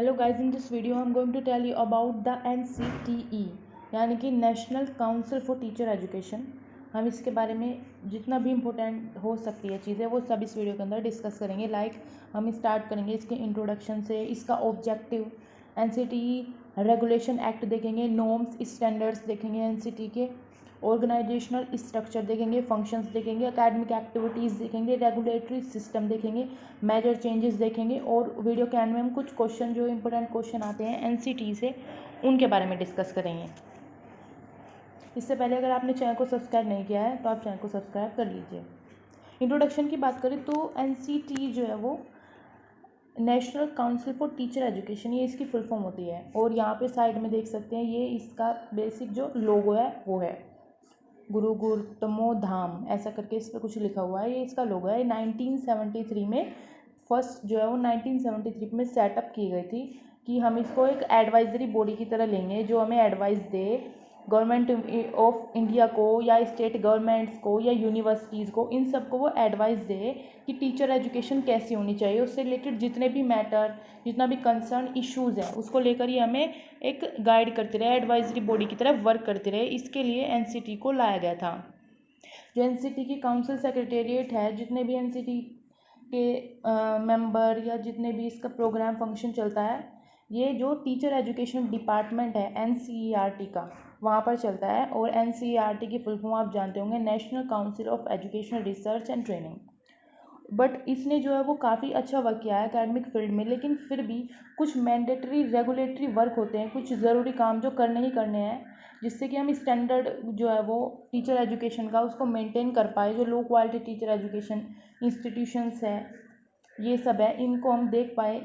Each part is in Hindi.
Hello guys, in this video I am going to tell you about the NCTE यानी कि national council for teacher education. हम इसके बारे में जितना भी इम्पोर्टेंट हो सकती है चीज़ें वो सब इस वीडियो के अंदर डिस्कस करेंगे। हम स्टार्ट करेंगे इसके इंट्रोडक्शन से, इसका ऑब्जेक्टिव, NCTE रेगुलेशन एक्ट देखेंगे, नॉर्म्स स्टैंडर्ड्स देखेंगे, NCTE के ऑर्गेनाइजेशनल स्ट्रक्चर देखेंगे, फंक्शंस देखेंगे, एकेडमिक एक्टिविटीज़ देखेंगे, रेगुलेटरी सिस्टम देखेंगे, मेजर चेंजेस देखेंगे और वीडियो के एंड में हम कुछ क्वेश्चन जो इंपॉर्टेंट क्वेश्चन आते हैं NCTE से उनके बारे में डिस्कस करेंगे। इससे पहले अगर आपने चैनल को सब्सक्राइब नहीं किया है तो आप चैनल को सब्सक्राइब कर लीजिए। इंट्रोडक्शन की बात करें तो NCTE जो है वो national council for teacher education, ये इसकी फुल फॉर्म होती है। और यहाँ पे साइड में देख सकते हैं, ये इसका बेसिक जो लोगो है वो है गुरु गुरुतमो धाम, ऐसा करके इस पर कुछ लिखा हुआ है। ये इसका लोगो है। 1973 में फर्स्ट जो है वो 1973 में सेटअप की गई थी कि हम इसको एक एडवाइजरी बॉडी की तरह लेंगे जो हमें advice they government of India को या स्टेट गवर्नमेंट्स को या यूनिवर्सिटीज़ को, इन सब को वो एडवाइस दे कि टीचर एजुकेशन कैसी होनी चाहिए। उससे रिलेटेड जितने भी मैटर, जितना भी कंसर्न इश्यूज़ है उसको लेकर ही हमें एक गाइड करते रहे, एडवाइजरी बॉडी की तरह वर्क करते रहे। इसके लिए NCTE को लाया गया था। जो NCTE की काउंसिल सेक्रेटेरिएट है, जितने भी NCTE के मेंबर या जितने भी इसका प्रोग्राम फंक्शन चलता है, ये जो टीचर एजुकेशन डिपार्टमेंट है NCERT का, वहाँ पर चलता है। और NCERT की फुल फॉर्म आप जानते होंगे, national council of educational research and training. But इसने जो है वो काफ़ी अच्छा वर्क किया है एकेडमिक फील्ड में, लेकिन फिर भी कुछ मैंडेटरी रेगुलेटरी वर्क होते हैं, कुछ ज़रूरी काम जो करने ही करने हैं, जिससे कि हम स्टैंडर्ड जो है वो टीचर एजुकेशन का उसको मेंटेन कर पाए। जो low quality teacher education institutions है, ये सब है, इनको हम देख पाए,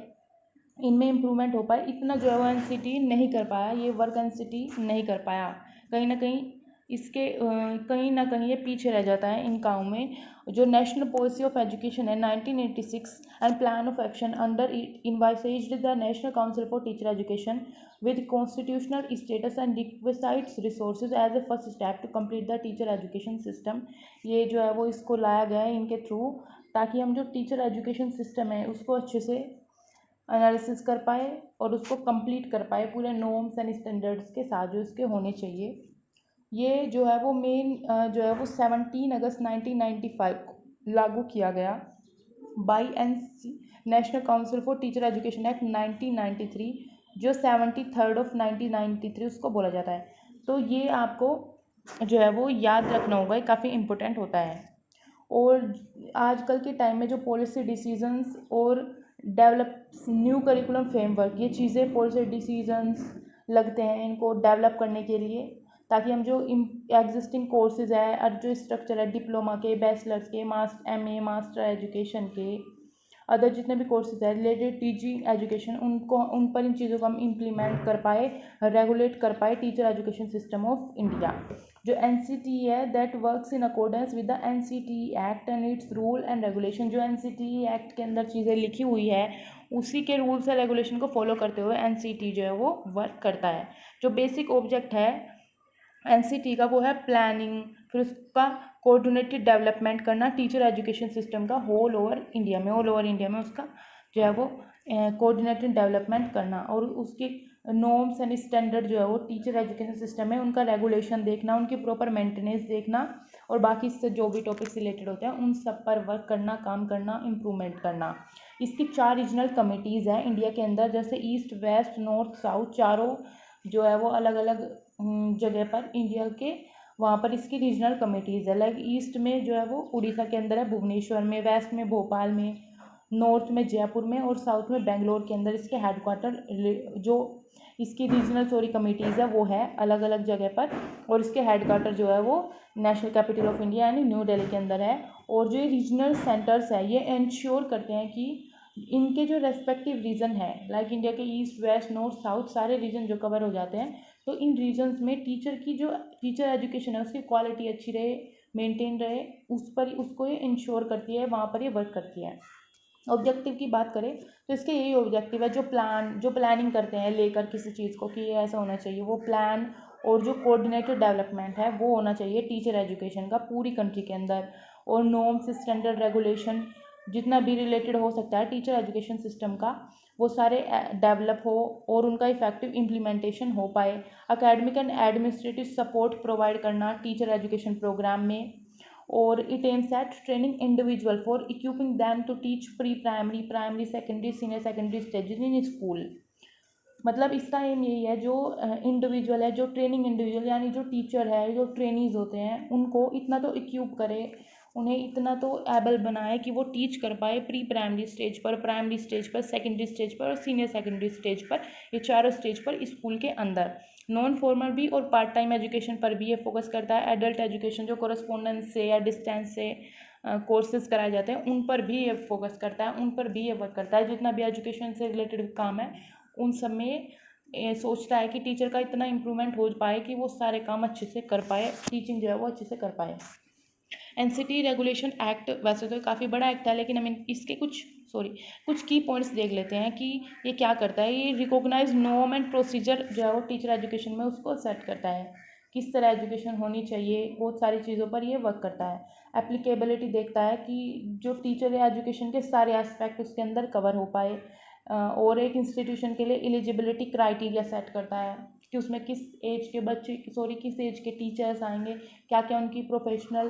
इनमें इम्प्रूवमेंट हो पाए। इतना जो है वो NCTE नहीं कर पाया, ये वर्क NCTE नहीं कर पाया। कहीं ना कहीं इसके कहीं ना कहीं ये पीछे रह जाता है इन कामों में। जो नेशनल पॉलिसी ऑफ एजुकेशन है 1986 and plan of action under it envisaged the national council for teacher education with constitutional status and requisites resources as a first step to complete the teacher education system. ये जो है वो इसको लाया गया है इनके थ्रू, ताकि हम जो टीचर एजुकेशन सिस्टम है उसको अच्छे से एनालिसिस कर पाए और उसको कंप्लीट कर पाए पूरे नॉर्म्स एंड स्टैंडर्ड्स के साथ जो इसके होने चाहिए। ये जो है वो मेन जो है वो 17 अगस्त 1995 को लागू किया गया by national council for teacher education act 1993, जो 73rd ऑफ 1993 उसको बोला जाता है। तो ये आपको जो है वो याद रखना होगा, ये काफ़ी इम्पोर्टेंट होता है। और आजकल के टाइम में जो पॉलिसी डिसीजंस और डेवलप न्यू करिकुलम फ्रेमवर्क, ये चीज़ें पॉलिसी डिसीजंस लगते हैं इनको डेवलप करने के लिए, ताकि हम जो एग्जिस्टिंग कोर्सेज है और जो स्ट्रक्चर है डिप्लोमा के, बैचलर्स के, MA मास्टर एजुकेशन के, अदर जितने भी कोर्सेज है रिलेटेड टीचिंग एजुकेशन, उनको उन पर इन चीज़ों को हम इम्प्लीमेंट कर पाए, रेगुलेट कर पाए teacher education system of India. जो NCTE है that works in accordance with the NCTE act and it's rule and regulation. जो NCTE एक्ट के अंदर चीज़ें लिखी हुई है उसी के रूल्स एंड रेगुलेशन को फॉलो करते हुए NCTE जो है वो वर्क करता है। जो बेसिक ऑब्जेक्ट है NCTE का वो है प्लानिंग, फिर उसका कोऑर्डिनेटेड डेवलपमेंट करना टीचर एजुकेशन सिस्टम का ऑल ओवर इंडिया में उसका जो है वो कोऑर्डिनेटेड डेवलपमेंट करना, और उसकी नॉर्म्स एंड स्टैंडर्ड जो है वो टीचर एजुकेशन सिस्टम है उनका रेगुलेशन देखना, उनकी प्रॉपर मेंटेनेंस देखना, और बाकी इससे जो भी टॉपिक्स रिलेटेड होते हैं उन सब पर वर्क करना, काम करना, इम्प्रूवमेंट करना। इसकी 4 रीजनल कमिटीज़ हैं इंडिया के अंदर, जैसे ईस्ट, वेस्ट, नॉर्थ, साउथ, चारों जो है वो अलग अलग जगह पर इंडिया के, वहाँ पर इसकी रीजनल कमिटीज़ है। लाइक ईस्ट में जो है वो उड़ीसा के अंदर है, भुवनेश्वर में, वेस्ट में भोपाल में, नॉर्थ में जयपुर में, और साउथ में बेंगलोर के अंदर इसके हेडक्वार्टर जो इसकी रीजनल कमिटीज़ है वो है अलग अलग जगह पर, और इसके हेडक्वार्टर जो है वो नेशनल कैपिटल ऑफ इंडिया यानी न्यू दिल्ली के अंदर है। और जो ये रीजनल सेंटर्स है ये इंश्योर करते हैं कि इनके जो रेस्पेक्टिव रीजन है, लाइक इंडिया के ईस्ट, वेस्ट, नॉर्थ, साउथ सारे रीजन जो कवर हो जाते हैं, तो इन रीजन्स में टीचर की जो टीचर एजुकेशन है उसकी क्वालिटी अच्छी रहे, मेंटेन रहे, उस पर उसको ये इंश्योर करती है, वहाँ पर ये वर्क करती है। ऑब्जेक्टिव की बात करें तो इसके यही ऑब्जेक्टिव है, जो प्लानिंग करते हैं लेकर किसी चीज़ को कि ये ऐसा होना चाहिए, वो प्लान और जो कोऑर्डिनेटेड डेवलपमेंट है वो होना चाहिए टीचर एजुकेशन का पूरी कंट्री के अंदर। और नॉर्म्स, स्टैंडर्ड, रेगुलेशन जितना भी रिलेटेड हो सकता है टीचर एजुकेशन सिस्टम का, वो सारे डेवलप हो और उनका इफेक्टिव इम्प्लीमेंटेशन हो पाए। Academic and administrative support provide करना टीचर एजुकेशन प्रोग्राम में। और it aims at training individual for equipping them to teach pre primary, primary, secondary, senior secondary stages in school. मतलब इसका एम यही है, जो इंडिविजुअल है, जो ट्रेनिंग इंडिविजुअल यानी जो टीचर है, जो ट्रेनीज होते हैं, उनको इतना तो इक्विप करे, उन्हें इतना तो एबल बनाए कि वो टीच कर पाए प्री प्राइमरी स्टेज पर, प्राइमरी स्टेज पर, सेकेंडरी स्टेज पर और सीनियर सेकेंडरी स्टेज पर, ये चारों स्टेज पर स्कूल के अंदर। नॉन फॉर्मल भी और पार्ट टाइम एजुकेशन पर भी ये फोकस करता है। एडल्ट एजुकेशन जो कोरस्पोंडेंस से या डिस्टेंस से कोर्सेज कराए जाते हैं उन पर भी ये फोकस करता है, उन पर भी ये वर्क करता है। जितना भी एजुकेशन से रिलेटेड काम है उन सब में सोचता है कि टीचर का इतना इम्प्रूवमेंट हो पाए कि वो सारे काम अच्छे से कर पाए, टीचिंग जो है वो अच्छे से कर पाए। एनसीटी रेगुलेशन एक्ट वैसे तो काफ़ी बड़ा एक्ट है, लेकिन हम इसके कुछ की पॉइंट्स देख लेते हैं कि ये क्या करता है। ये रिकॉग्नाइज नॉर्म एंड प्रोसीजर जो है वो टीचर एजुकेशन में उसको सेट करता है, किस तरह एजुकेशन होनी चाहिए, बहुत सारी चीज़ों पर ये वर्क करता है। एप्लीकेबिलिटी देखता है कि जो टीचर एजुकेशन के सारे एस्पेक्ट उसके अंदर कवर हो पाए। और एक इंस्टीट्यूशन के लिए एलिजिबिलिटी क्राइटेरिया सेट करता है कि उसमें किस एज के बच्चे किस एज के टीचर्स आएंगे, क्या क्या उनकी प्रोफेशनल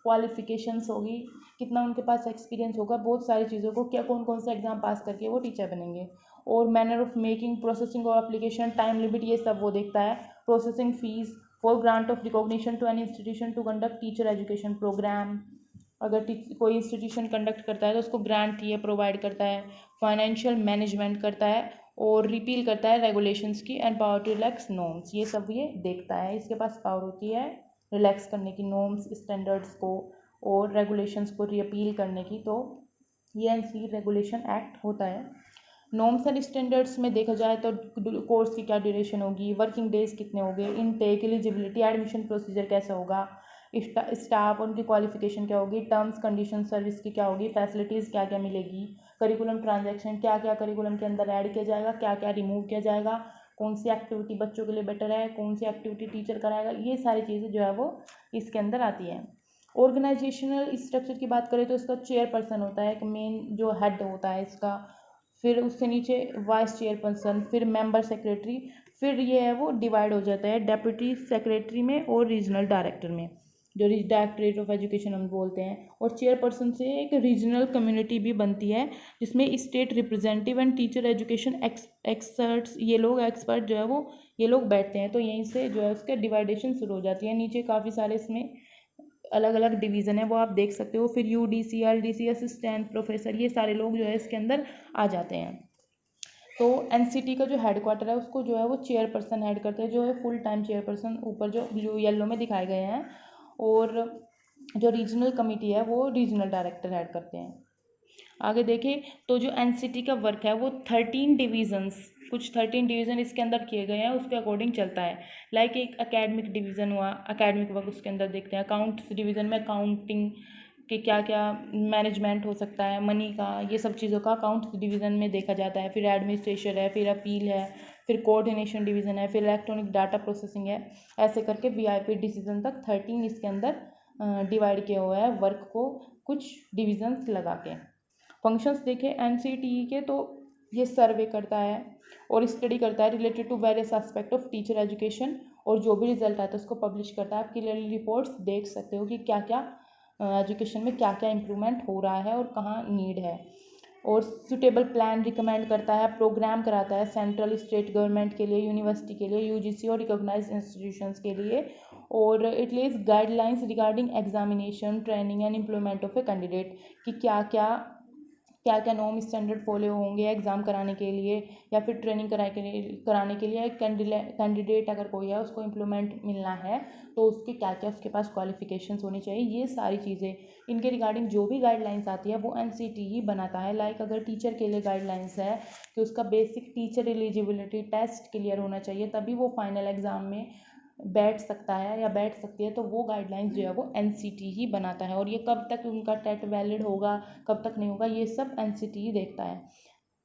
क्वालिफिकेशंस होगी, कितना उनके पास एक्सपीरियंस होगा, बहुत सारी चीज़ों को, क्या कौन कौन से एग्ज़ाम पास करके वो टीचर बनेंगे। और manner of making, processing of application, time limit, ये सब वो देखता है। Processing fees for grant of recognition to an institution to conduct teacher education programme. अगर कोई इंस्टीट्यूशन कंडक्ट करता है तो उसको ग्रांट ये प्रोवाइड करता है। फाइनेंशियल मैनेजमेंट करता है और रिपील करता है रेगुलेशंस की and power to relax norms, ये सब ये देखता है। इसके पास पावर होती है रिलैक्स करने की नॉर्म्स, स्टैंडर्ड्स को और रेगुलेशंस को रिपील करने की। तो ये एनसी रेगुलेशन एक्ट होता है। नॉर्म्स एंड स्टैंडर्ड्स में देखा जाए तो कोर्स की क्या ड्यूरेशन होगी, वर्किंग डेज कितने होंगे, इनटेक, एलिजिबिलिटी, एडमिशन प्रोसीजर कैसा होगा, स्टाफ उनकी क्वालिफिकेशन क्या होगी, टर्म्स कंडीशन सर्विस की क्या होगी, फैसिलिटीज़ क्या क्या मिलेगी, करिकुलम ट्रांजैक्शन, क्या क्या करिकुलम के अंदर ऐड किया जाएगा, क्या क्या रिमूव किया जाएगा, कौन सी एक्टिविटी बच्चों के लिए बेटर है, कौन सी एक्टिविटी टीचर कराएगा, ये सारी चीज़ें जो है वो इसके अंदर आती है। ऑर्गेनाइजेशनल स्ट्रक्चर की बात करें तो इसका चेयरपर्सन होता है, एक मेन जो हेड होता है इसका, फिर उससे नीचे वाइस चेयरपर्सन, फिर मेंबर सेक्रेटरी, फिर ये है वो डिवाइड हो जाता है डेप्यूटी सेक्रेटरी में और रीजनल डायरेक्टर में, जो डायरेक्टरेट ऑफ एजुकेशन हम बोलते हैं। और चेयरपर्सन से एक रीजनल कम्युनिटी भी बनती है जिसमें state representative and teacher education experts, ये लोग एक्सपर्ट जो है वो ये लोग बैठते हैं। तो यहीं से जो है उसके डिवाइडेशन शुरू हो जाती है। नीचे काफ़ी सारे इसमें अलग अलग डिवीज़न है, वो आप देख सकते हो। फिर UDC, LDC, असिस्टेंट प्रोफेसर, ये सारे लोग जो है इसके अंदर आ जाते हैं। तो एनसीटी का जो हेडक्वार्टर है उसको जो है वो चेयरपर्सन हेड करते हैं, जो है फुल टाइम चेयरपर्सन, ऊपर जो ब्लू येलो में दिखाए गए हैं। और जो रीजनल कमेटी है वो रीजनल डायरेक्टर हेड करते हैं। आगे देखें तो जो एनसीटी का वर्क है वो 13 डिवीजन्स, कुछ 13 डिवीज़न इसके अंदर किए गए हैं, उसके अकॉर्डिंग चलता है। लाइक एक एकेडमिक डिवीज़न हुआ, एकेडमिक वर्क उसके अंदर देखते हैं। अकाउंट्स डिवीज़न में अकाउंटिंग कि क्या क्या मैनेजमेंट हो सकता है, मनी का, ये सब चीज़ों का अकाउंट्स डिवीज़न में देखा जाता है। फिर एडमिनिस्ट्रेशन है, फिर अपील है, फिर कोऑर्डिनेशन डिवीज़न है, फिर इलेक्ट्रॉनिक डाटा प्रोसेसिंग है। ऐसे करके VIP डिसीजन तक 13 इसके अंदर डिवाइड किया हुआ है वर्क को कुछ डिविजन्स लगा के। फंक्शंस देखें NCTE के तो ये सर्वे करता है और स्टडी करता है related to various aspect of teacher education, और जो भी रिजल्ट आता है उसको पब्लिश करता है। आप क्लियरली रिपोर्ट्स देख सकते हो कि क्या क्या एजुकेशन में क्या क्या इम्प्रूवमेंट हो रहा है और कहाँ नीड है। और सुटेबल प्लान रिकमेंड करता है, प्रोग्राम कराता है सेंट्रल स्टेट गवर्नमेंट के लिए, यूनिवर्सिटी के लिए, UGC और रिकॉग्नाइज्ड इंस्टीट्यूशंस के लिए। और it Lay's guidelines regarding examination, training and employment of a candidate, कि क्या क्या नॉर्म स्टैंडर्ड फॉलो होंगे एग्ज़ाम कराने के लिए या फिर ट्रेनिंग कराने के लिए। कैंडिडेट अगर कोई है उसको एम्प्लॉयमेंट मिलना है तो उसके क्या क्या उसके पास क्वालिफिकेशंस होनी चाहिए, ये सारी चीज़ें इनके रिगार्डिंग जो भी गाइडलाइंस आती है वो NCTE बनाता है। लाइक अगर टीचर के लिए गाइडलाइंस है कि उसका basic teacher eligibility test clear होना चाहिए तभी वो फाइनल एग्ज़ाम में बैठ सकता है या बैठ सकती है, तो वो गाइडलाइंस जो है वो NCTE ही बनाता है। और ये कब तक उनका टेट वैलिड होगा, कब तक नहीं होगा, ये सब NCTE देखता है।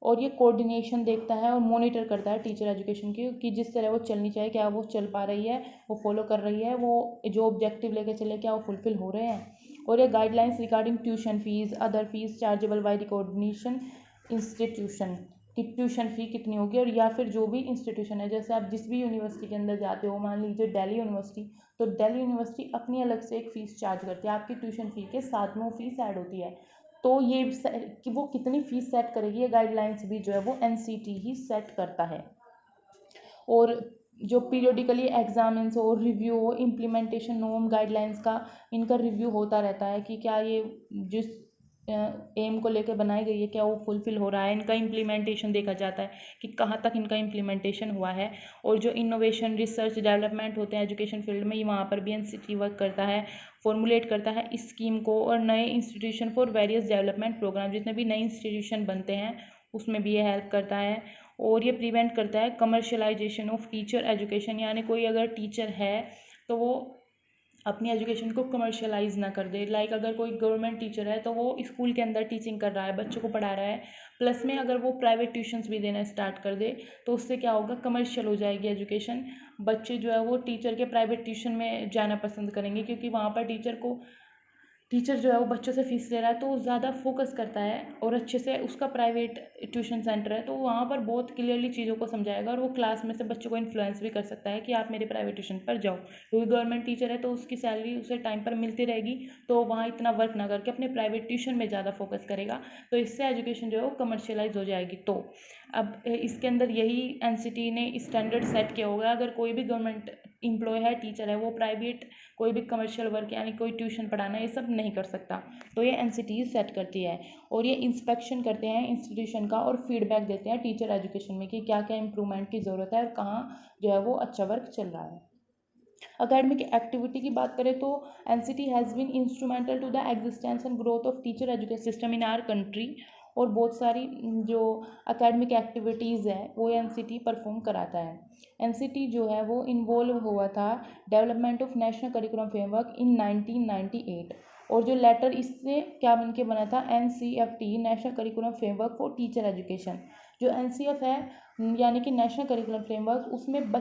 और ये कोऑर्डिनेशन देखता है और मॉनिटर करता है टीचर एजुकेशन की, कि जिस तरह वो चलनी चाहिए क्या वो चल पा रही है, वो फॉलो कर रही है, वो जो ऑब्जेक्टिव लेके चले क्या वो फुलफिल हो रहे हैं। और ये guidelines regarding tuition fees, other fees chargeable by recognition institution, कि ट्यूशन फ़ी कितनी होगी, और या फिर जो भी इंस्टीट्यूशन है, जैसे आप जिस भी यूनिवर्सिटी के अंदर जाते हो, मान लीजिए दिल्ली यूनिवर्सिटी, तो दिल्ली यूनिवर्सिटी अपनी अलग से एक फ़ीस चार्ज करती है, आपकी ट्यूशन फ़ी के साथ में वो फ़ीस ऐड होती है। तो ये कि वो कितनी फ़ीस सेट करेगी, ये गाइडलाइंस भी जो है वो एनसीटी ही सेट करता है। और जो पीरियडिकली एग्जामिन्स हो, रिव्यू हो, इम्प्लीमेंटेशन नॉर्म गाइडलाइंस का इनका रिव्यू होता रहता है कि क्या ये जिस एम को लेकर बनाई गई है क्या वो फुलफिल हो रहा है। इनका इम्प्लीमेंटेशन देखा जाता है कि कहाँ तक इनका इम्प्लीमेंटेशन हुआ है। और जो इनोवेशन, रिसर्च, डेवलपमेंट होते हैं एजुकेशन फील्ड में, वहाँ पर भी एनसीटी वर्क करता है, फॉर्मुलेट करता है इस स्कीम को। और नए institution for various development programme, जितने भी नए इंस्टीट्यूशन बनते हैं उसमें भी ये हेल्प करता है। और ये प्रिवेंट करता है कमर्शलाइजेशन ऑफ टीचर एजुकेशन, यानी कोई अगर टीचर है तो वो अपनी एजुकेशन को कमर्शलाइज ना कर दे। लाइक अगर कोई गवर्नमेंट टीचर है तो वो स्कूल के अंदर टीचिंग कर रहा है, बच्चों को पढ़ा रहा है, प्लस में अगर वो प्राइवेट ट्यूशन्स भी देना स्टार्ट कर दे तो उससे क्या होगा, कमर्शियल हो जाएगी एजुकेशन। बच्चे जो है वो टीचर के प्राइवेट ट्यूशन में जाना पसंद करेंगे, क्योंकि वहाँ पर टीचर जो है वो बच्चों से फीस ले रहा है तो वो ज़्यादा फोकस करता है, और अच्छे से उसका प्राइवेट ट्यूशन सेंटर है तो वहाँ पर बहुत क्लियरली चीज़ों को समझाएगा, और वो क्लास में से बच्चों को इन्फ्लुएंस भी कर सकता है कि आप मेरे प्राइवेट ट्यूशन पर जाओ। क्योंकि गवर्नमेंट टीचर है तो उसकी सैलरी उसे टाइम पर मिलती रहेगी, तो वहाँ इतना वर्क ना करके अपने प्राइवेट ट्यूशन में ज़्यादा फोकस करेगा, तो इससे एजुकेशन जो है वो कमर्शियलाइज हो जाएगी। तो अब इसके अंदर यही एनसीटी ने स्टैंडर्ड सेट किया होगा, अगर कोई भी गवर्नमेंट एम्प्लॉय है, टीचर है, वो प्राइवेट कोई भी कमर्शियल वर्क यानी कोई ट्यूशन पढ़ाना ये सब नहीं कर सकता, तो ये एनसीटी सेट करती है। और ये इंस्पेक्शन करते हैं इंस्टीट्यूशन का और फीडबैक देते हैं टीचर एजुकेशन में कि क्या क्या इंप्रूवमेंट की ज़रूरत है और कहाँ जो है वो अच्छा वर्क चल रहा है। अकेडमिक एक्टिविटी की बात करें तो NCT has been instrumental to the existence and growth of teacher education system in our country, और बहुत सारी जो अकेडमिक एक्टिविटीज़ है वो एनसीटी परफॉर्म कराता है। एनसीटी जो है वो इन्वॉल्व हुआ था development of national curriculum framework in 1998, और जो लेटर इससे क्या बन के बना था, NCFT national curriculum framework for teacher education. जो एनसीएफ है यानी कि नेशनल करिकुलम फ्रेमवर्क, उसमें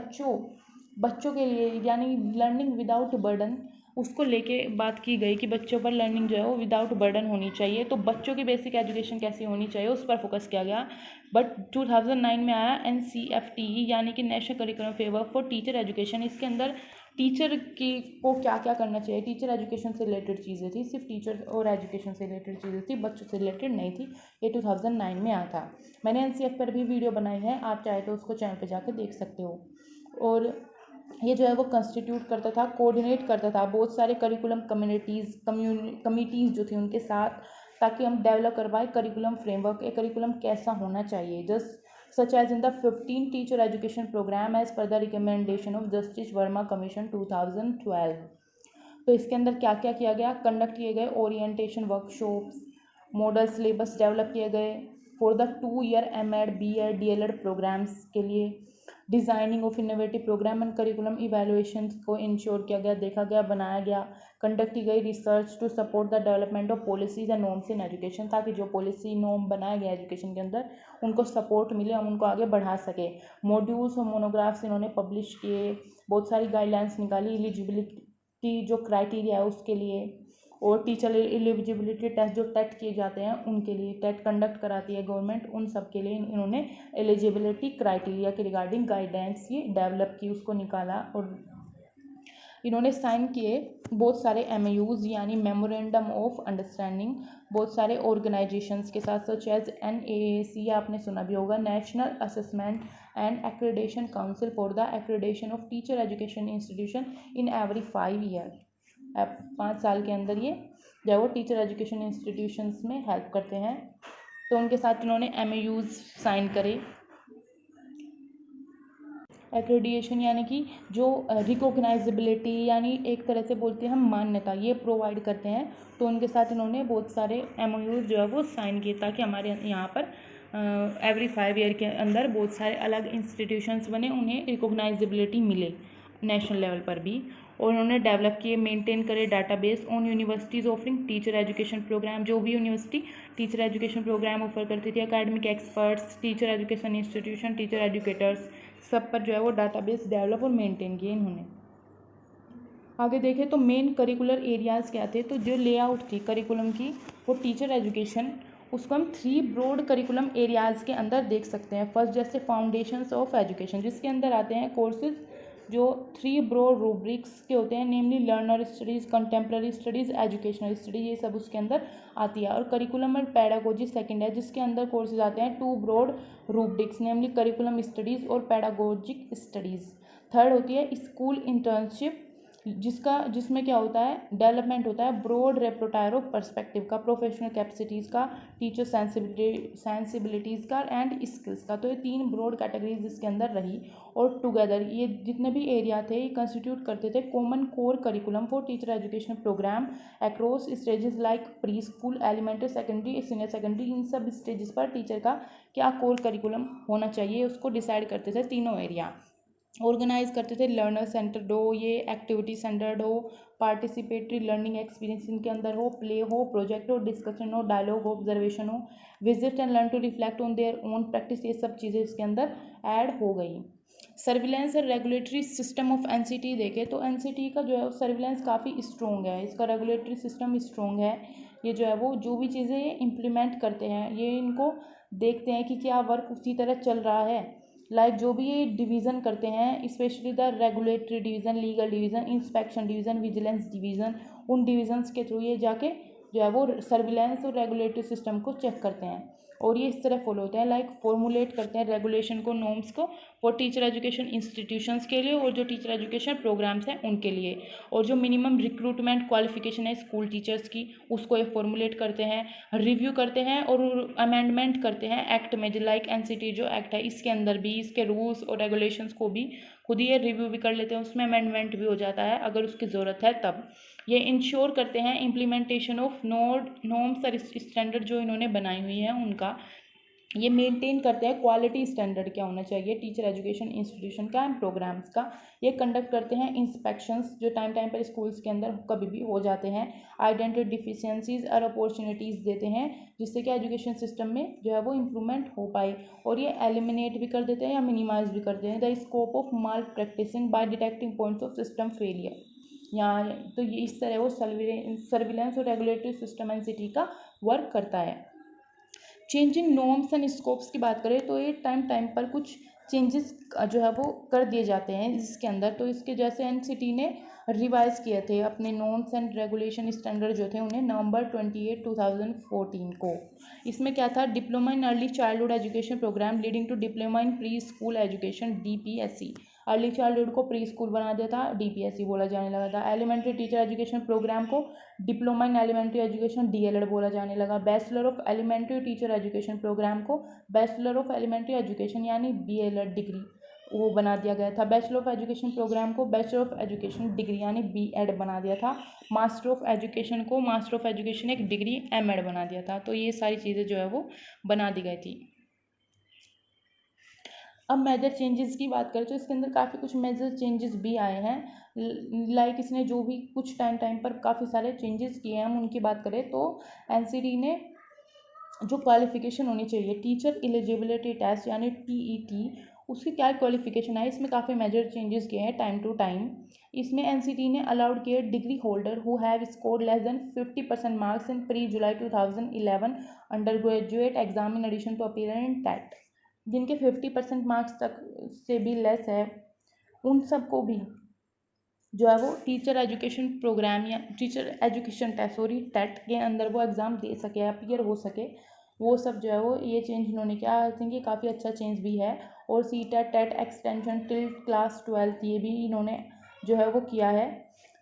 बच्चों के लिए यानी लर्निंग विदाउट बर्डन, उसको लेके बात की गई कि बच्चों पर लर्निंग जो है वो विदाउट बर्डन होनी चाहिए, तो बच्चों की बेसिक एजुकेशन कैसी होनी चाहिए उस पर फोकस किया गया। बट 2009 में आया एनसीएफटी यानी कि national curriculum framework for teacher education. इसके अंदर टीचर को क्या क्या करना चाहिए, टीचर एजुकेशन से रिलेटेड चीज़ें थी, सिर्फ टीचर और एजुकेशन से रिलेटेड चीज़ें थी, बच्चों से रिलेटेड नहीं थी। ये 2009 में आया था। मैंने एनसीएफ पर भी वीडियो बनाई है, आप चाहे तो उसको चैनल पर जाकर देख सकते हो। और ये जो है वो कंस्टिट्यूट करता था, कोऑर्डिनेट करता था बहुत सारे करिकुलम कमिटीज़ जो थी उनके साथ, ताकि हम डेवलप करवाए करिकुलम फ्रेमवर्क, एक करिकुलम कैसा होना चाहिए, just such as in the 15 teacher education programme as per the recommendation of justice Verma commission 2012। तो इसके अंदर क्या क्या किया गया, कंडक्ट किए गए orientation workshops, model syllabus develop किए गए for the 2 year M Ed B Ed D El Ed programmes के लिए, designing of innovative programme and curriculum evaluation को इंश्योर किया गया, देखा गया, बनाया गया, कंडक्ट की गई research to support the development of policies and norms in education, ताकि जो पॉलिसी नॉर्म बनाया गया एजुकेशन के अंदर उनको सपोर्ट मिले, हम उनको आगे बढ़ा सके। मॉड्यूल्स और मोनोग्राफ्स इन्होंने पब्लिश किए, बहुत सारी गाइडलाइंस निकाली एलिजिबिलिटी जो क्राइटेरिया है उसके लिए, और टीचर एलिजिबिलिटी टेस्ट जो टेट किए जाते हैं उनके लिए, टेट कंडक्ट कराती है गवर्नमेंट, उन सब के लिए इन्होंने एलिजिबिलिटी क्राइटेरिया के रिगार्डिंग गाइडेंस ये डेवलप की, उसको निकाला। और इन्होंने साइन किए बहुत सारे एमओयूज़ यानी मेमोरेंडम ऑफ अंडरस्टैंडिंग बहुत सारे ऑर्गेनाइजेशंस के साथ, सच एज NAAC, आपने सुना भी होगा, national assessment and accreditation council for the accreditation of teacher education institution in every 5 year. 5 साल के अंदर ये जब वो टीचर एजुकेशन इंस्टीट्यूशंस में हेल्प करते हैं, तो उनके साथ इन्होंने MOUs साइन करे। एक्रेडिटेशन यानी कि जो रिकॉग्नाइजेबिलिटी यानी एक तरह से बोलते हैं हम मान्यता, ये प्रोवाइड करते हैं, तो उनके साथ इन्होंने बहुत सारे MOUs जो है वो साइन किए, ताकि हमारे यहाँ पर एवरी 5 ईयर के अंदर बहुत सारे अलग इंस्टीट्यूशंस बने, उन्हें रिकॉग्नाइजेबिलिटी मिले नेशनल लेवल पर भी। और उन्होंने डेवलप किए, मेंटेन करे database on universities offering teacher education programme, जो भी university teacher education programme offer करती थी, academic experts, teacher education institution, teacher educators, सब पर जो है वो डाटाबेस डेवलप और मेंटेन किए इन्होंने। आगे देखें तो मेन करिकुलर एरियाज़ क्या थे, तो जो लेआउट थी करिकुलम की वो टीचर एजुकेशन उसको हम 3 ब्रॉड करिकुलम एरियाज़ के अंदर देख सकते हैं। फर्स्ट जैसे फाउंडेशंस ऑफ एजुकेशन, जिसके अंदर आते हैं कोर्सेज जो 3 ब्रॉड रूब्रिक्स के होते हैं, namely learner studies, contemporary studies, educational study, ये सब उसके अंदर आती है। और करिकुलम और पैडागोजी सेकंड है, जिसके अंदर कोर्सेज आते हैं 2 ब्रॉड रूब्रिक्स, नेमली करिकुलम स्टडीज़ और पैडागोजिक स्टडीज़। थर्ड होती है स्कूल इंटर्नशिप, जिसमें क्या होता है, डेवलपमेंट होता है ब्रॉड रेपर्टोयर ऑफ पर्सपेक्टिव का, प्रोफेशनल कैपेसिटीज़ का, टीचर सेंसिबिलिटीज़ का एंड स्किल्स का। तो ये 3 ब्रॉड कैटेगरीज इसके अंदर रही। और टुगेदर ये जितने भी एरिया थे ये कंस्टिट्यूट करते थे common core curriculum for teacher education program across stages like pre school, elementary, secondary, senior secondary. इन सब स्टेजेस पर टीचर का क्या कोर करिकुलम होना चाहिए उसको डिसाइड करते थे तीनों एरिया। ऑर्गेनाइज करते थे लर्नर सेंटर्ड हो, ये एक्टिविटी सेंटर्ड हो, पार्टिसिपेटरी लर्निंग एक्सपीरियंस इनके अंदर हो, प्ले हो, प्रोजेक्ट हो, डिस्कशन हो, डायलॉग हो, ऑब्जर्वेशन हो, visit and learn to reflect on their own practice, ये सब चीज़ें इसके अंदर ऐड हो गई। सर्विलेंस और रेगुलेटरी सिस्टम ऑफ एनसीटी देखें तो एनसीटी का जो है सर्विलेंस काफ़ी स्ट्रॉन्ग है, इसका रेगुलेटरी सिस्टम स्ट्रॉन्ग है। ये जो है वो जो भी चीज़ें ये इम्प्लीमेंट करते हैं ये इनको देखते हैं कि क्या वर्क उसी तरह चल रहा है। लाइक जो भी ये डिवीज़न करते हैं, specially the regulatory division, legal division, inspection division, vigilance division, उन डिवीज़न्स के थ्रू ये जाके जो है वो सर्विलेंस और रेगुलेटरी सिस्टम को चेक करते हैं। और ये इस तरह फॉलो होते हैं, लाइक फॉर्मुलेट करते हैं रेगुलेशन को, नॉर्म्स को फॉर टीचर एजुकेशन इंस्टीट्यूशंस के लिए और जो टीचर एजुकेशन प्रोग्राम्स हैं उनके लिए। और जो मिनिमम रिक्रूटमेंट क्वालिफिकेशन है स्कूल टीचर्स की उसको ये फॉर्मुलेट करते हैं, रिव्यू करते हैं और अमेंडमेंट करते हैं एक्ट में, जो लाइक एनसीटी जो एक्ट है इसके अंदर भी इसके रूल्स और रेगुलेशंस को भी खुद ही ये रिव्यू भी कर लेते हैं, उसमें अमेंडमेंट भी हो जाता है अगर उसकी ज़रूरत है तब। ये इंश्योर करते हैं इम्प्लीमेंटेशन ऑफ नॉर्म्स और स्टैंडर्ड जो इन्होंने बनाई हुई है उनका। ये मेंटेन करते हैं क्वालिटी स्टैंडर्ड क्या होना चाहिए टीचर एजुकेशन इंस्टीट्यूशन का एंड प्रोग्राम्स का। ये कंडक्ट करते हैं इंस्पेक्शंस जो टाइम टाइम पर स्कूल्स के अंदर कभी भी हो जाते हैं। आइडेंटिटी डिफिशियंसीज और अपॉर्चुनिटीज़ देते हैं जिससे कि एजुकेशन सिस्टम में जो है वो इम्प्रूवमेंट हो पाए। और ये एलिमिनेट भी कर देते हैं या मिनिमाइज भी करते हैं the scope of malpractising by detecting points of system failure. यहाँ तो ये इस तरह वो सर्विलेंस और रेगुलेटरी सिस्टम एनसीटी का वर्क करता है। चेंजिंग नॉर्म्स एंड स्कोप्स की बात करें तो ये टाइम पर कुछ चेंजेस जो है वो कर दिए जाते हैं इसके अंदर। तो इसके जैसे एनसीटी ने रिवाइज किए थे अपने नॉर्म्स एंड रेगुलेशन स्टैंडर्ड जो थे उन्हें नवंबर 28, 2014 को। इसमें क्या था, diploma in early childhood education programme leading to diploma in pre school education DPSE। Early childhood को प्री स्कूल बना दिया था, DPSE बोला जाने लगा था। एलिमेंट्री टीचर एजुकेशन प्रोग्राम को diploma in elementary education DLED बोला जाने लगा। Bachelor of elementary teacher education programme को बैचलर ऑफ एलिमेंट्री एजुकेशन यानी BLED डिग्री वो बना दिया गया था। बैचलर ऑफ एजुकेशन प्रोग्राम को बैचलर ऑफ एजुकेशन डिग्री यानी BEd बना दिया था। मास्टर ऑफ एजुकेशन को मास्टर ऑफ एजुकेशन एक डिग्री MEd बना दिया था। तो ये सारी चीज़ें जो है वो बना दी गई थी। अब मेजर चेंजेस की बात करें तो इसके अंदर काफ़ी कुछ मेजर चेंजेस भी आए हैं। लाइक इसने जो भी कुछ टाइम पर काफ़ी सारे चेंजेस किए हैं हम उनकी बात करें तो एनसीटी ने जो क्वालिफिकेशन होनी चाहिए टीचर एलिजिबिलिटी टेस्ट यानी TET उसकी क्या क्वालिफिकेशन है, इसमें काफ़ी मेजर चेंजेस किए हैं टाइम टू टाइम। इसमें एनसीटी ने अलाउड किए degree holder who have scored less than 50% marks in pre July 2011 undergraduate exam in addition to appear in TET. जिनके 50% मार्क्स तक से भी लेस है उन सबको भी जो है वो टीचर एजुकेशन प्रोग्राम या टीचर एजुकेशन टेस्ट टेट के अंदर वो एग्ज़ाम दे सके, अपीयर हो सके, वो सब जो है वो ये चेंज इन्होंने किया। आई थिंक ये काफ़ी अच्छा चेंज भी है। और CTET TET extension till class 12 ये भी इन्होंने जो है वो किया है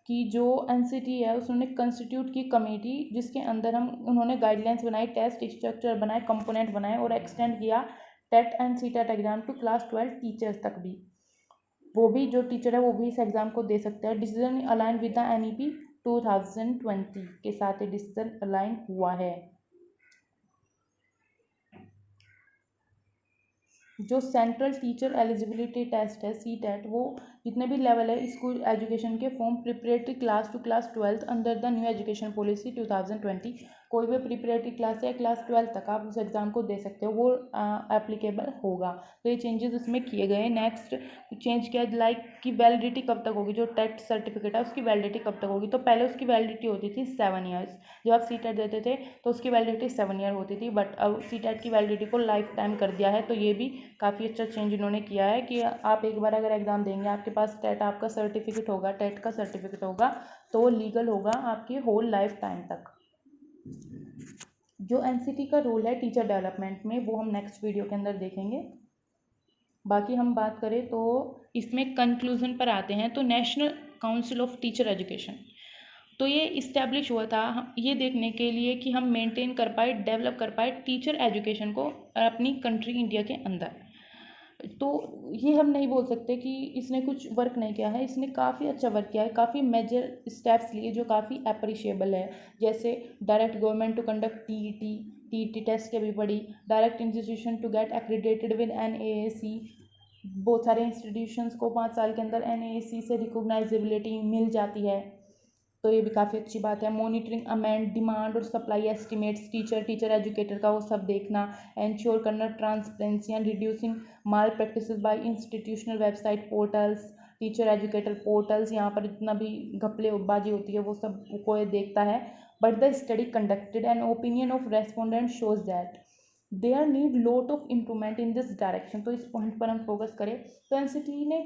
कि जो एनसीटी है उसने कंस्टिट्यूट की कमेटी जिसके अंदर उन्होंने गाइडलाइंस बनाई, टेस्ट स्ट्रक्चर बनाए, कंपोनेंट बनाए और एक्सटेंड किया TET and CTET exam to class 12 teachers तक भी। वो भी जो टीचर है वो भी इस एग्ज़ाम को दे सकते हैं। Decision align with the NEP 2020 के साथ ये डिसीजन अलाइन हुआ है। जो सेंट्रल टीचर एलिजिबिलिटी टेस्ट है CTET वो जितने भी लेवल है स्कूल एजुकेशन के from preparatory class to class 12 under the new education policy 2020 कोई भी प्रिपरेटरी क्लास या क्लास 12 तक आप उस एग्ज़ाम को दे सकते हो, वो एप्लीकेबल होगा। तो ये चेंजेस उसमें किए गए हैं। नेक्स्ट चेंज किया लाइक कि वैलिडिटी कब तक होगी, जो टेट सर्टिफिकेट है उसकी वैलिडिटी कब तक होगी। तो पहले उसकी वैलिडिटी होती थी 7 ईयर्स, जब आप सीटेट देते थे तो उसकी वैलिडिटी 7 ईयर होती थी, बट अब सीटेट की वैलिडिटी को लाइफ टाइम कर दिया है। तो ये भी काफ़ी अच्छा चेंज इन्होंने किया है कि आप एक बार अगर एग्ज़ाम देंगे, आपके पास टेट आपका सर्टिफिकेट होगा, टेट का सर्टिफिकेट होगा, तो वो लीगल होगा आपकी होल लाइफ टाइम तक। जो एनसीटी का रोल है टीचर डेवलपमेंट में, वो हम नेक्स्ट वीडियो के अंदर देखेंगे। बाकी हम बात करें तो इसमें कंक्लूजन पर आते हैं। तो national council of teacher education, तो ये इस्टेब्लिश हुआ था ये देखने के लिए कि हम मेंटेन कर पाए, डेवलप कर पाए टीचर एजुकेशन को अपनी कंट्री इंडिया के अंदर। तो ये हम नहीं बोल सकते कि इसने कुछ वर्क नहीं किया है, इसने काफ़ी अच्छा वर्क किया है, काफ़ी मेजर स्टेप्स लिए जो काफ़ी अप्रिशिएबल है। जैसे direct government to conduct TET test के भी पड़ी, direct institution to get accredited with NAAC, बहुत सारे इंस्टीट्यूशंस को 5 साल के अंदर NAAC से रिकोगनाइजेबिलिटी मिल जाती है, तो ये भी काफ़ी अच्छी बात है। मॉनिटरिंग अमेंड डिमांड और सप्लाई एस्टिमेट्स, टीचर एजुकेटर का वो सब देखना, एंश्योर करना transparency and reducing malpractices by institutional website portals, teacher educator portals, यहाँ पर जितना भी घपलेबाजी होती है वो सब को ये देखता है। But the study conducted and opinion of respondent shows that there need lot of improvement in this direction. तो इस पॉइंट पर हम फोकस करें तो एनसीटी ने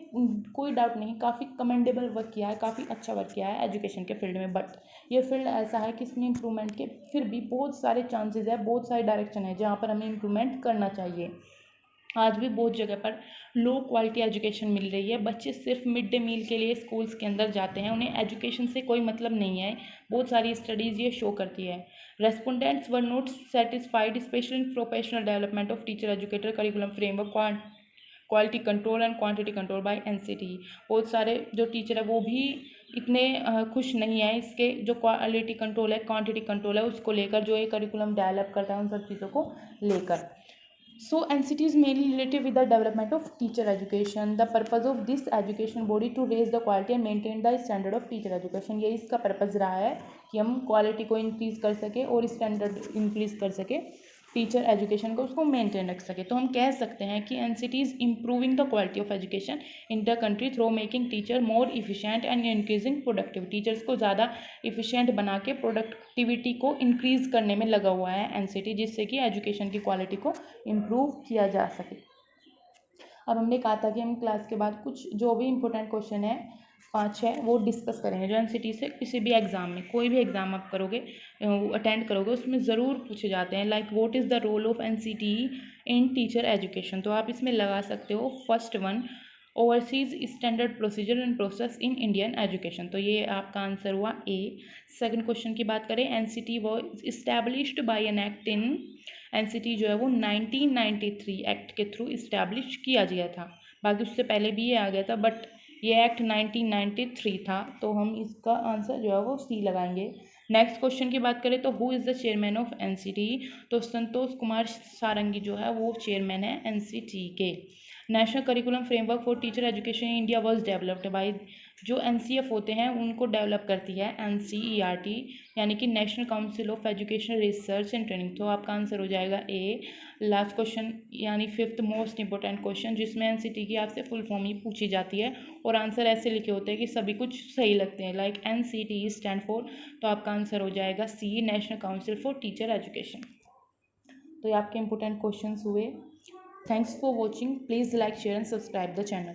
कोई डाउट नहीं काफ़ी कमेंडेबल वर्क किया है, काफ़ी अच्छा वर्क किया है एजुकेशन के फील्ड में। बट ये फील्ड ऐसा है कि इसमें इम्प्रूवमेंट के फिर भी बहुत सारे चांसेस है, बहुत सारे डायरेक्शन है जहाँ पर हमें इम्प्रूवमेंट करना चाहिए। आज भी बहुत जगह पर लो क्वालिटी एजुकेशन मिल रही है, बच्चे सिर्फ मिड डे मील के लिए स्कूल्स के अंदर जाते हैं, उन्हें एजुकेशन से कोई मतलब नहीं है। बहुत सारी स्टडीज़ ये शो करती है। Respondents were not satisfied specially in professional development of teacher educator curriculum framework quality control and quantity control by NCT. बहुत सारे जो टीचर है वो भी इतने खुश नहीं है इसके जो क्वालिटी कंट्रोल है, क्वांटिटी कंट्रोल है उसको लेकर, जो ये करिकुलम डेवलप करता है उन सब चीज़ों को लेकर। So NCT is mainly related with the development of teacher education. The purpose of this education body to raise the quality and maintain the standard of teacher education. ये इसका पर्पज़ रहा है कि हम क्वालिटी को इंक्रीज़ कर सके और स्टैंडर्ड इंक्रीज़ कर सके, टीचर एजुकेशन को उसको मेंटेन रख सके। तो हम कह सकते हैं कि NCT is improving the quality of education in the country through making teacher more efficient and increasing productivity. Teachers को ज़्यादा इफिशिएंट बना के प्रोडक्टिविटी को इंक्रीज़ करने में लगा हुआ है एनसीटी, जिससे कि एजुकेशन की क्वालिटी को इम्प्रूव किया जा सके। अब हमने कहा था कि हम क्लास के बाद कुछ जो भी इम्पोर्टेंट क्वेश्चन है 5-6 वो डिस्कस करेंगे, जो एनसीटी से किसी भी एग्ज़ाम में, कोई भी एग्ज़ाम आप करोगे अटेंड करोगे उसमें ज़रूर पूछे जाते हैं। Like what is the role of NCT in teacher education. तो आप इसमें लगा सकते हो first one, overseas standard procedure and process in Indian education. तो ये आपका आंसर हुआ ए। सेकंड क्वेश्चन की बात करें, NCT was established bye an act in, NCT जो है वो 1993 एक्ट के थ्रू इस्टेब्लिश किया गया था। बाकी उससे पहले भी ये आ गया था, बट ये एक्ट 1993 था, तो हम इसका आंसर जो है वो सी लगाएंगे। नेक्स्ट क्वेश्चन की बात करें तो who is the chairman of NCT. तो संतोष कुमार सारंगी जो है वो चेयरमैन है एनसीटी के। National curriculum framework for teacher education in India was developed by, जो एनसीएफ होते हैं उनको डेवलप करती है एनसीईआरटी, यानी कि national council of education research and training. तो आपका आंसर हो जाएगा ए। लास्ट क्वेश्चन यानी फिफ्थ मोस्ट इंपॉर्टेंट क्वेश्चन, जिसमें एनसीटी की आपसे फुल फॉर्म ही पूछी जाती है और आंसर ऐसे लिखे होते हैं कि सभी कुछ सही लगते हैं, लाइक एनसीटी स्टैंड फॉर। तो आपका आंसर हो जाएगा C, national council for teacher education. तो ये आपके इंपॉर्टेंट क्वेश्चंस हुए। Thanks for watching, please like share and subscribe the channel.